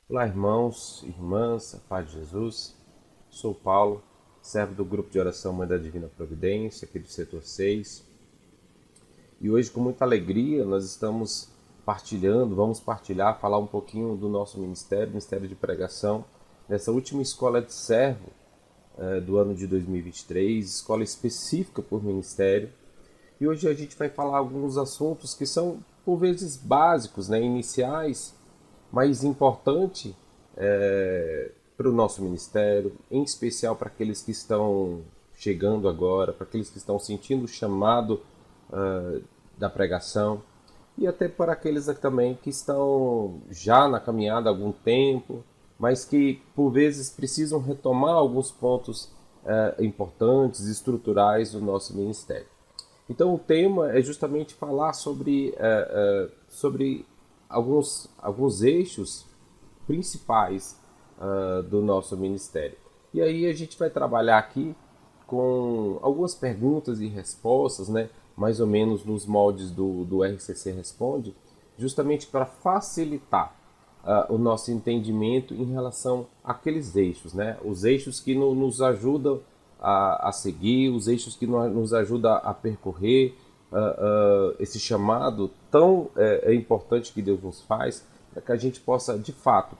Olá, irmãos, irmãs, a paz de Jesus. Sou Paulo, servo do grupo de oração Mãe da Divina Providência, aqui do setor 6. E hoje, com muita alegria, nós estamos vamos partilhar, falar um pouquinho do nosso Ministério de Pregação, nessa última escola de servo do ano de 2023, escola específica por ministério. E hoje a gente vai falar alguns assuntos que são, por vezes, básicos, né, iniciais, mas importante para o nosso ministério, em especial para aqueles que estão chegando agora, para aqueles que estão sentindo o chamado da pregação e até para aqueles também que estão já na caminhada há algum tempo, mas que por vezes precisam retomar alguns pontos importantes, estruturais do nosso ministério. Então o tema é justamente falar sobre alguns eixos principais do nosso ministério. E aí a gente vai trabalhar aqui com algumas perguntas e respostas, né? Mais ou menos nos moldes do RCC Responde, justamente para facilitar o nosso entendimento em relação àqueles eixos, né? Os eixos que nos ajudam a seguir, os eixos que nos ajudam a percorrer esse chamado tão importante que Deus nos faz, para que a gente possa, de fato,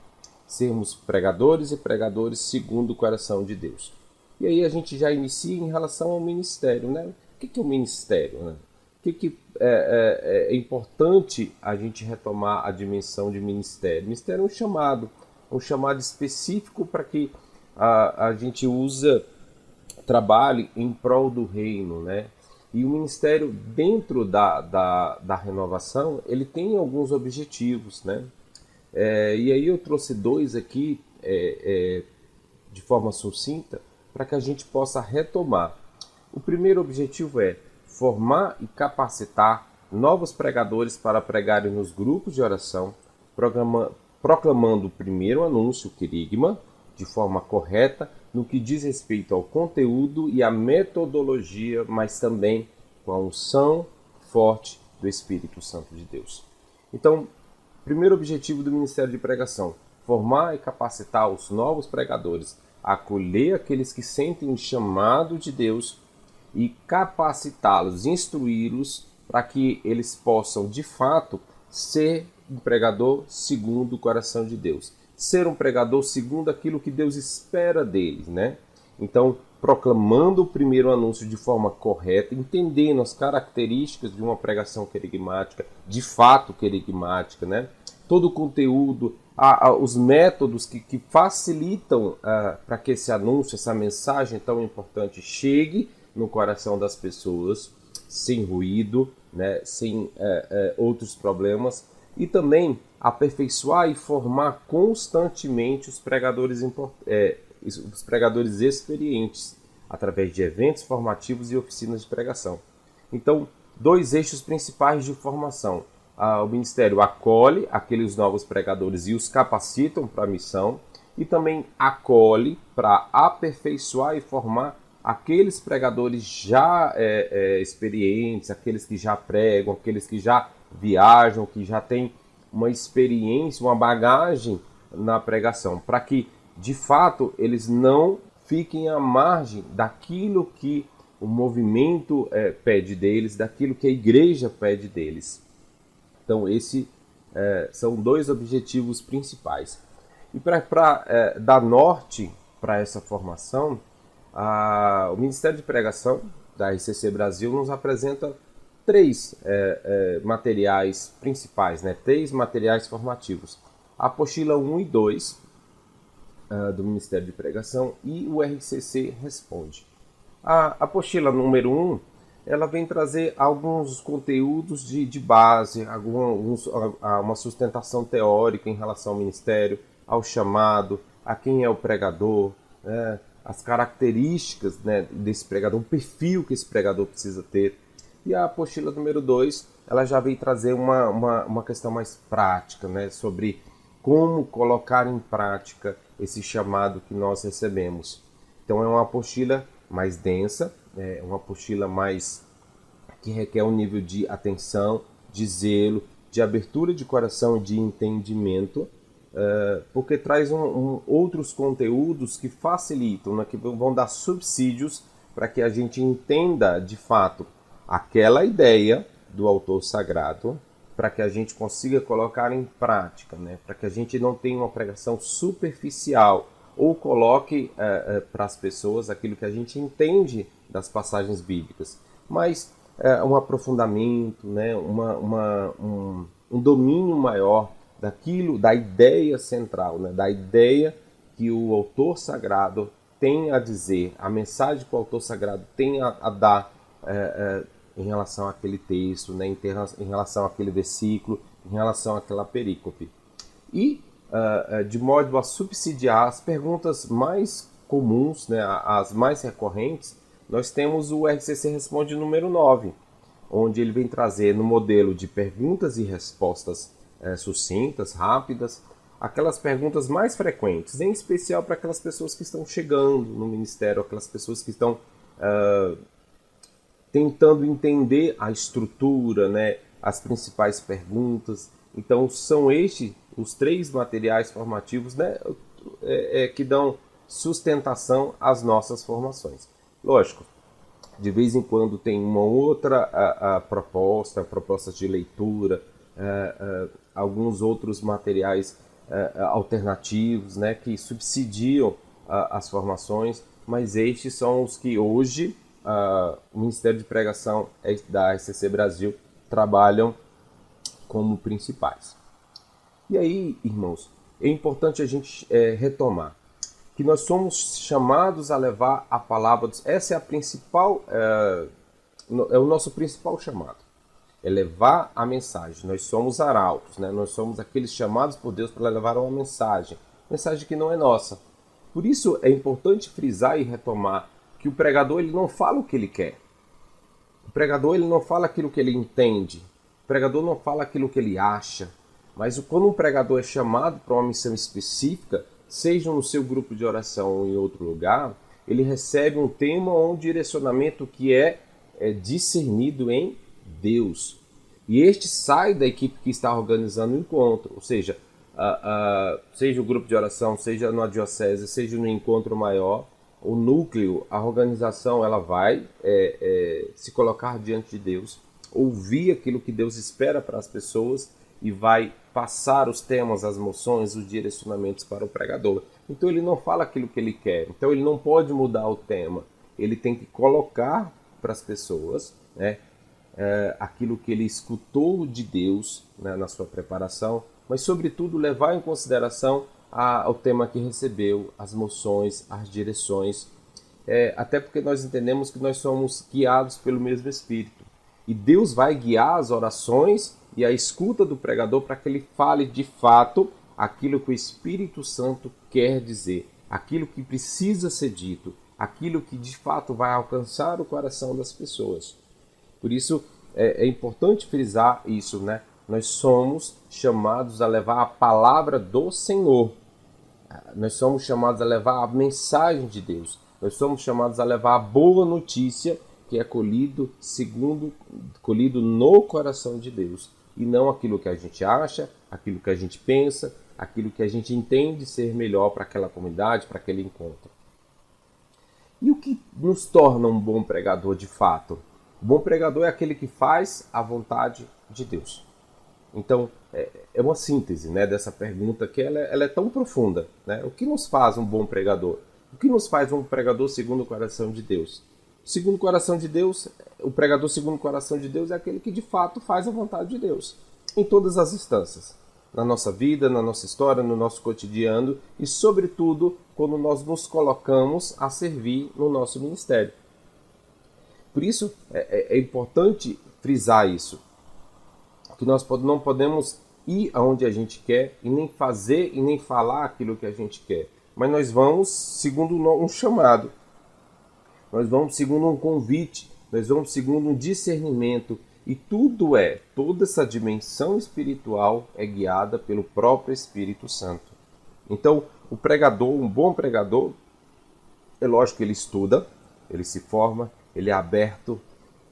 sermos pregadores e pregadores segundo o coração de Deus. E aí a gente já inicia em relação ao ministério, né? O que é o ministério, né? É importante a gente retomar a dimensão de ministério? Ministério é um chamado específico para que a gente trabalhe em prol do reino, né? E o ministério, dentro da renovação, ele tem alguns objetivos, né? E aí eu trouxe dois aqui de forma sucinta para que a gente possa retomar. O primeiro objetivo é formar e capacitar novos pregadores para pregarem nos grupos de oração, proclamando o primeiro anúncio, o querigma, de forma correta, no que diz respeito ao conteúdo e à metodologia, mas também com a unção forte do Espírito Santo de Deus. Então, primeiro objetivo do Ministério de Pregação: formar e capacitar os novos pregadores, acolher aqueles que sentem o chamado de Deus e capacitá-los, instruí-los para que eles possam, de fato, ser um pregador segundo o coração de Deus. Ser um pregador segundo aquilo que Deus espera deles, né? Então, proclamando o primeiro anúncio de forma correta, entendendo as características de uma pregação querigmática, de fato querigmática, né? Todo o conteúdo, os métodos que facilitam para que esse anúncio, essa mensagem tão importante chegue no coração das pessoas, sem ruído, né? Sem outros problemas, e também aperfeiçoar e formar constantemente os pregadores experientes, através de eventos formativos e oficinas de pregação. Então, dois eixos principais de formação. O Ministério acolhe aqueles novos pregadores e os capacitam para a missão, e também acolhe para aperfeiçoar e formar aqueles pregadores já experientes, aqueles que já pregam, aqueles que já viajam, que já têm uma experiência, uma bagagem na pregação, para que, de fato, eles não fiquem à margem daquilo que o movimento pede deles, daquilo que a igreja pede deles. Então, esses são dois objetivos principais. E para dar norte para essa formação, o Ministério de Pregação da RCC Brasil nos apresenta três materiais principais, né? Três materiais formativos: a apostila 1 e 2 do Ministério de Pregação e o RCC Responde. A apostila número 1, ela vem trazer alguns conteúdos de base, uma sustentação teórica em relação ao ministério, ao chamado, a quem é o pregador, né? As características, né, desse pregador, o perfil que esse pregador precisa ter. E a apostila número 2, ela já vem trazer uma questão mais prática, né, sobre como colocar em prática esse chamado que nós recebemos. Então é uma apostila mais densa, é uma apostila que requer um nível de atenção, de zelo, de abertura de coração e de entendimento, porque traz outros conteúdos que facilitam, né, que vão dar subsídios para que a gente entenda de fato aquela ideia do autor sagrado, para que a gente consiga colocar em prática, né, para que a gente não tenha uma pregação superficial ou coloque para as pessoas aquilo que a gente entende das passagens bíblicas, mas um aprofundamento, né, um domínio maior daquilo, da ideia central, né, da ideia que o autor sagrado tem a dizer, a mensagem que o autor sagrado tem a dar em relação àquele texto, né, em relação àquele versículo, em relação àquela perícope. E de modo a subsidiar as perguntas mais comuns, né, as mais recorrentes, nós temos o RCC Responde número 9, onde ele vem trazer no modelo de perguntas e respostas sucintas, rápidas, aquelas perguntas mais frequentes, em especial para aquelas pessoas que estão chegando no ministério, aquelas pessoas que estão tentando entender a estrutura, né, as principais perguntas. Então são estes os 3 materiais formativos, né, que dão sustentação às nossas formações. Lógico, de vez em quando tem uma outra propostas de leitura, alguns outros materiais alternativos, né, que subsidiam as formações, mas estes são os que hoje o Ministério de Pregação da RCC Brasil trabalham como principais. E aí, irmãos, é importante a gente retomar que nós somos chamados a levar a palavra. Essa é a principal, é o nosso principal chamado, é levar a mensagem. Nós somos arautos, né? Nós somos aqueles chamados por Deus para levar uma mensagem que não é nossa. Por isso é importante frisar e retomar que o pregador ele não fala o que ele quer. O pregador ele não fala aquilo que ele entende. O pregador não fala aquilo que ele acha. Mas quando um pregador é chamado para uma missão específica, seja no seu grupo de oração ou em outro lugar, ele recebe um tema ou um direcionamento que é discernido em Deus. E este sai da equipe que está organizando o encontro, ou seja, seja o grupo de oração, seja na diocese, seja no encontro maior, o núcleo, a organização, ela vai se colocar diante de Deus, ouvir aquilo que Deus espera para as pessoas e vai passar os temas, as moções, os direcionamentos para o pregador. Então ele não fala aquilo que ele quer, então ele não pode mudar o tema, ele tem que colocar para as pessoas, né, aquilo que ele escutou de Deus, né, na sua preparação, mas sobretudo levar em consideração o tema que recebeu, as moções, as direções, até porque nós entendemos que nós somos guiados pelo mesmo Espírito. E Deus vai guiar as orações e a escuta do pregador para que ele fale de fato aquilo que o Espírito Santo quer dizer, aquilo que precisa ser dito, aquilo que de fato vai alcançar o coração das pessoas. Por isso é importante frisar isso, né? Nós somos chamados a levar a palavra do Senhor. Nós somos chamados a levar a mensagem de Deus. Nós somos chamados a levar a boa notícia que é colhido no coração de Deus. E não aquilo que a gente acha, aquilo que a gente pensa, aquilo que a gente entende ser melhor para aquela comunidade, para aquele encontro. E o que nos torna um bom pregador de fato? O bom pregador é aquele que faz a vontade de Deus. Então, é uma síntese, né, dessa pergunta que ela é tão profunda, né? O que nos faz um bom pregador? O que nos faz um pregador segundo o coração de Deus? Segundo o coração de Deus, o pregador segundo o coração de Deus é aquele que de fato faz a vontade de Deus, em todas as instâncias, na nossa vida, na nossa história, no nosso cotidiano e, sobretudo, quando nós nos colocamos a servir no nosso ministério. Por isso, é importante frisar isso, que nós não podemos ir aonde a gente quer e nem fazer e nem falar aquilo que a gente quer, mas nós vamos segundo um chamado. Nós vamos segundo um convite, nós vamos segundo um discernimento e toda essa dimensão espiritual é guiada pelo próprio Espírito Santo. Então, o pregador, um bom pregador, é lógico que ele estuda, ele se forma, ele é aberto,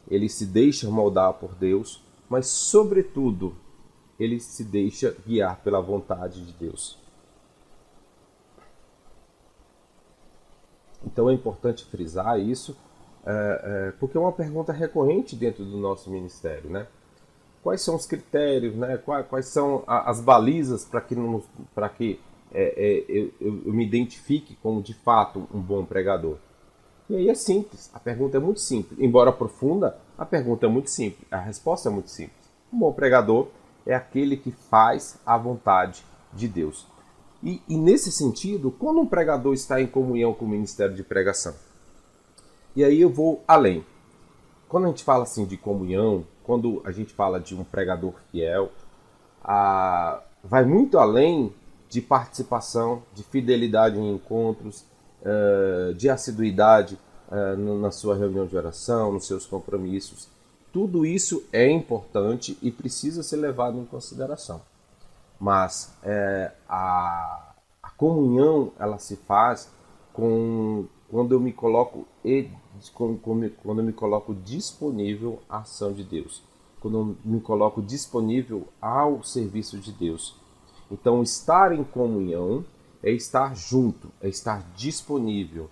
ele se deixa moldar por Deus, mas, sobretudo, ele se deixa guiar pela vontade de Deus. Então é importante frisar isso, porque é uma pergunta recorrente dentro do nosso ministério, né? Quais são os critérios, né? Quais são as balizas para que eu me identifique como de fato um bom pregador? E aí é simples, a pergunta é muito simples. Embora profunda, a pergunta é muito simples, a resposta é muito simples. Um bom pregador é aquele que faz a vontade de Deus. E nesse sentido, quando um pregador está em comunhão com o ministério de pregação? E aí eu vou além. Quando a gente fala assim de comunhão, quando a gente fala de um pregador fiel, vai muito além de participação, de fidelidade em encontros, de assiduidade na sua reunião de oração, nos seus compromissos. Tudo isso é importante e precisa ser levado em consideração. Mas a comunhão ela se faz quando eu me coloco quando eu me coloco disponível à ação de Deus, quando eu me coloco disponível ao serviço de Deus. Então, estar em comunhão é estar junto, é estar disponível.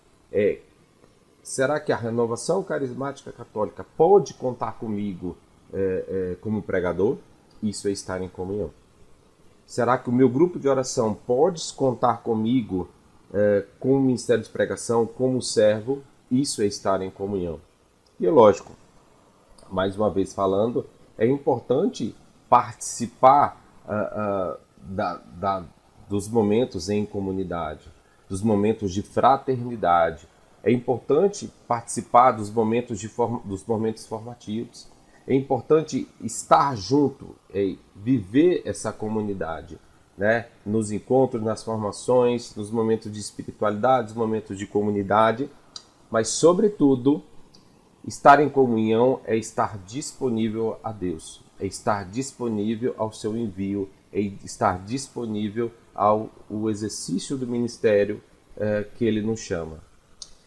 Será que a Renovação Carismática Católica pode contar comigo como pregador? Isso é estar em comunhão. Será que o meu grupo de oração pode contar comigo com o ministério de pregação, como servo? Isso é estar em comunhão. E é lógico, mais uma vez falando, é importante participar dos momentos em comunidade, dos momentos de fraternidade. É importante participar dos momentos formativos. É importante estar junto, viver essa comunidade, né? Nos encontros, nas formações, nos momentos de espiritualidade, nos momentos de comunidade. Mas, sobretudo, estar em comunhão é estar disponível a Deus, é estar disponível ao seu envio, é estar disponível ao exercício do ministério que Ele nos chama.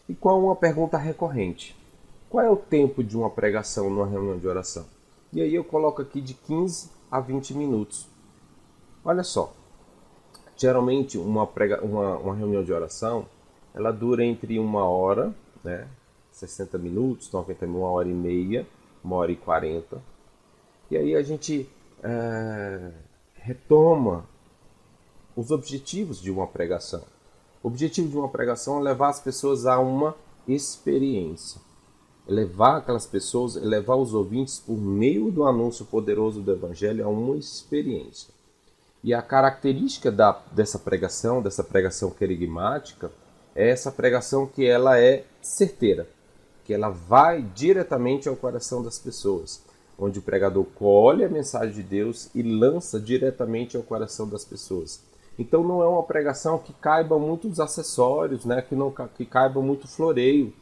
E qual uma pergunta recorrente? Qual é o tempo de uma pregação numa reunião de oração? E aí eu coloco aqui de 15 a 20 minutos. Olha só, geralmente uma reunião de oração, ela dura entre 1 hora, né, 60 minutos, 90 minutos, 1 hora e meia, 1 hora e 40. E aí a gente retoma os objetivos de uma pregação. O objetivo de uma pregação é levar as pessoas a uma experiência. Levar aquelas pessoas, levar os ouvintes por meio do anúncio poderoso do Evangelho a uma experiência. E a característica dessa pregação querigmática, é essa pregação que ela é certeira, que ela vai diretamente ao coração das pessoas, onde o pregador colhe a mensagem de Deus e lança diretamente ao coração das pessoas. Então não é uma pregação que caiba muitos acessórios, né? Que caiba muito floreio.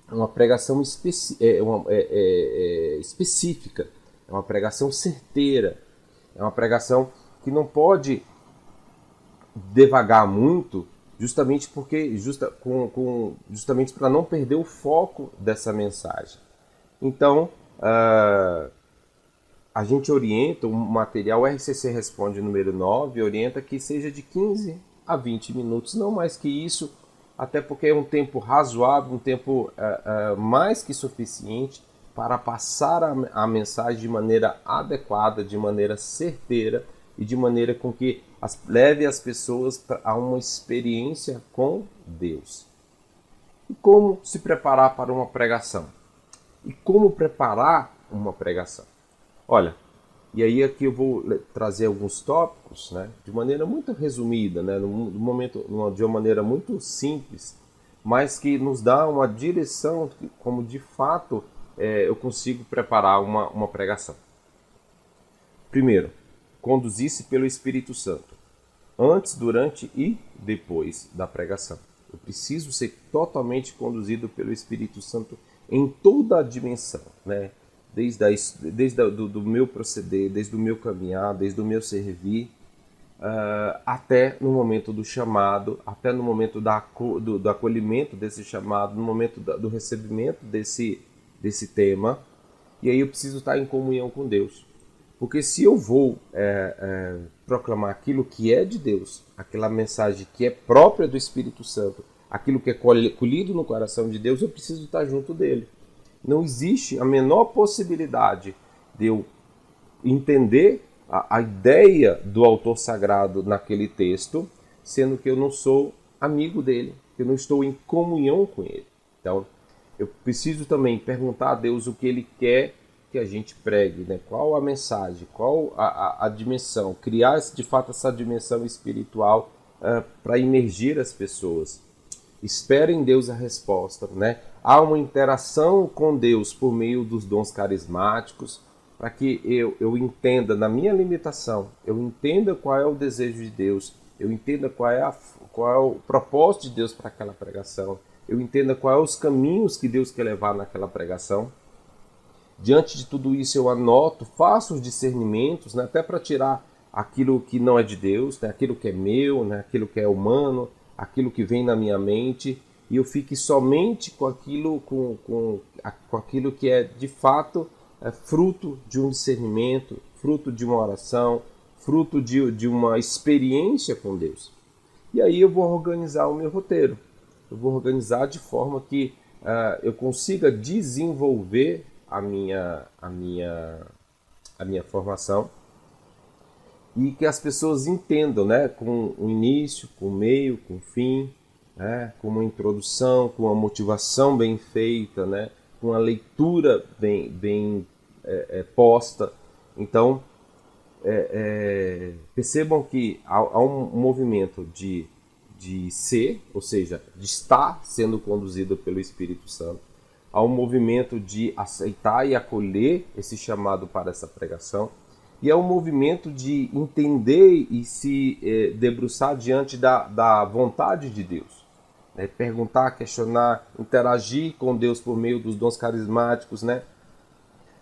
É uma pregação específica, é uma pregação certeira, é uma pregação que não pode devagar muito, justamente para não perder o foco dessa mensagem. Então, a gente orienta o material, o RCC Responde número 9, orienta que seja de 15 a 20 minutos, não mais que isso, até porque é um tempo razoável, um tempo mais que suficiente para passar a mensagem de maneira adequada, de maneira certeira e de maneira com que leve as pessoas a uma experiência com Deus. E como se preparar para uma pregação? E como preparar uma pregação? Olha, e aí aqui eu vou trazer alguns tópicos, né, de maneira muito resumida, né, de uma maneira muito simples, mas que nos dá uma direção como de fato eu consigo preparar uma pregação. Primeiro, conduzir-se pelo Espírito Santo, antes, durante e depois da pregação. Eu preciso ser totalmente conduzido pelo Espírito Santo em toda a dimensão, né? Desde do meu proceder, desde o meu caminhar, desde o meu servir, até no momento do chamado, até no momento do acolhimento desse chamado, no momento do recebimento desse tema. E aí eu preciso estar em comunhão com Deus. Porque se eu vou proclamar aquilo que é de Deus, aquela mensagem que é própria do Espírito Santo, aquilo que é colhido no coração de Deus, eu preciso estar junto dele. Não existe a menor possibilidade de eu entender a ideia do autor sagrado naquele texto, sendo que eu não sou amigo dele, que eu não estou em comunhão com ele. Então, eu preciso também perguntar a Deus o que ele quer que a gente pregue, né? Qual a mensagem, qual a dimensão, criar de fato essa dimensão espiritual para imergir as pessoas. Espera em Deus a resposta, né? Há uma interação com Deus por meio dos dons carismáticos, para que eu entenda na minha limitação, eu entenda qual é o desejo de Deus, eu entenda qual é o propósito de Deus para aquela pregação, eu entenda quais são os caminhos que Deus quer levar naquela pregação. Diante de tudo isso eu anoto, faço os discernimentos, né, até para tirar aquilo que não é de Deus, né, aquilo que é meu, né, aquilo que é humano, aquilo que vem na minha mente, e eu fique somente com aquilo, com aquilo que é de fato fruto de um discernimento, fruto de uma oração, fruto de uma experiência com Deus. E aí eu vou organizar o meu roteiro. Eu vou organizar de forma que eu consiga desenvolver a minha formação e que as pessoas entendam, né, com o início, com o meio, com o fim, né, com uma introdução, com uma motivação bem feita, né, com a leitura bem posta. Então, percebam que há um movimento de ser, ou seja, de estar sendo conduzido pelo Espírito Santo. Há um movimento de aceitar e acolher esse chamado para essa pregação. E é um movimento de entender e se debruçar diante da vontade de Deus. Né? Perguntar, questionar, interagir com Deus por meio dos dons carismáticos, né?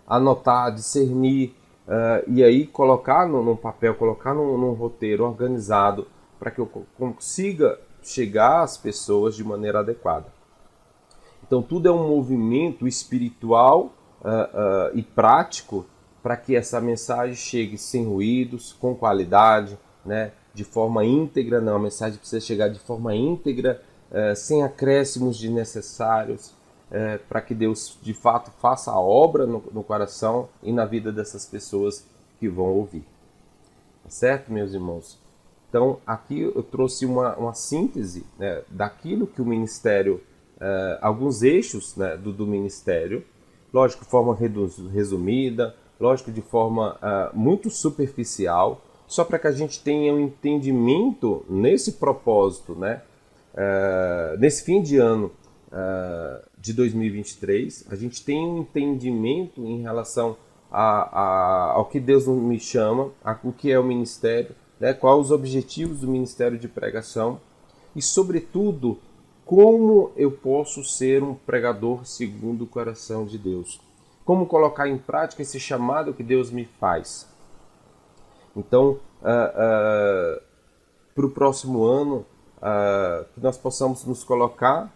Anotar, discernir, e aí colocar num papel, colocar num roteiro organizado para que eu consiga chegar às pessoas de maneira adequada. Então tudo é um movimento espiritual e prático para que essa mensagem chegue sem ruídos, com qualidade, né, de forma íntegra. Não, a mensagem precisa chegar de forma íntegra, sem acréscimos desnecessários, para que Deus de fato faça a obra no coração e na vida dessas pessoas que vão ouvir. Tá certo, meus irmãos? Então aqui eu trouxe uma síntese, né, daquilo que o ministério, alguns eixos, né, do ministério, lógico de forma resumida, lógico de forma muito superficial, só para que a gente tenha um entendimento nesse propósito, né, nesse fim de ano de 2023, a gente tem um entendimento em relação ao que Deus me chama, o que é o ministério, né, quais os objetivos do ministério de pregação e, sobretudo, como eu posso ser um pregador segundo o coração de Deus. Como colocar em prática esse chamado que Deus me faz. Então, para o próximo ano, que nós possamos nos colocar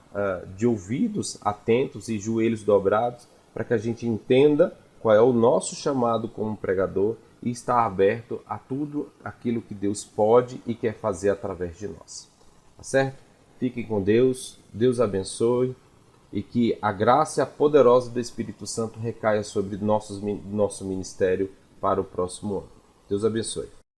de ouvidos atentos e joelhos dobrados para que a gente entenda qual é o nosso chamado como pregador e estar aberto a tudo aquilo que Deus pode e quer fazer através de nós. Tá certo? Fiquem com Deus, Deus abençoe e que a graça poderosa do Espírito Santo recaia sobre nosso ministério para o próximo ano. Deus abençoe.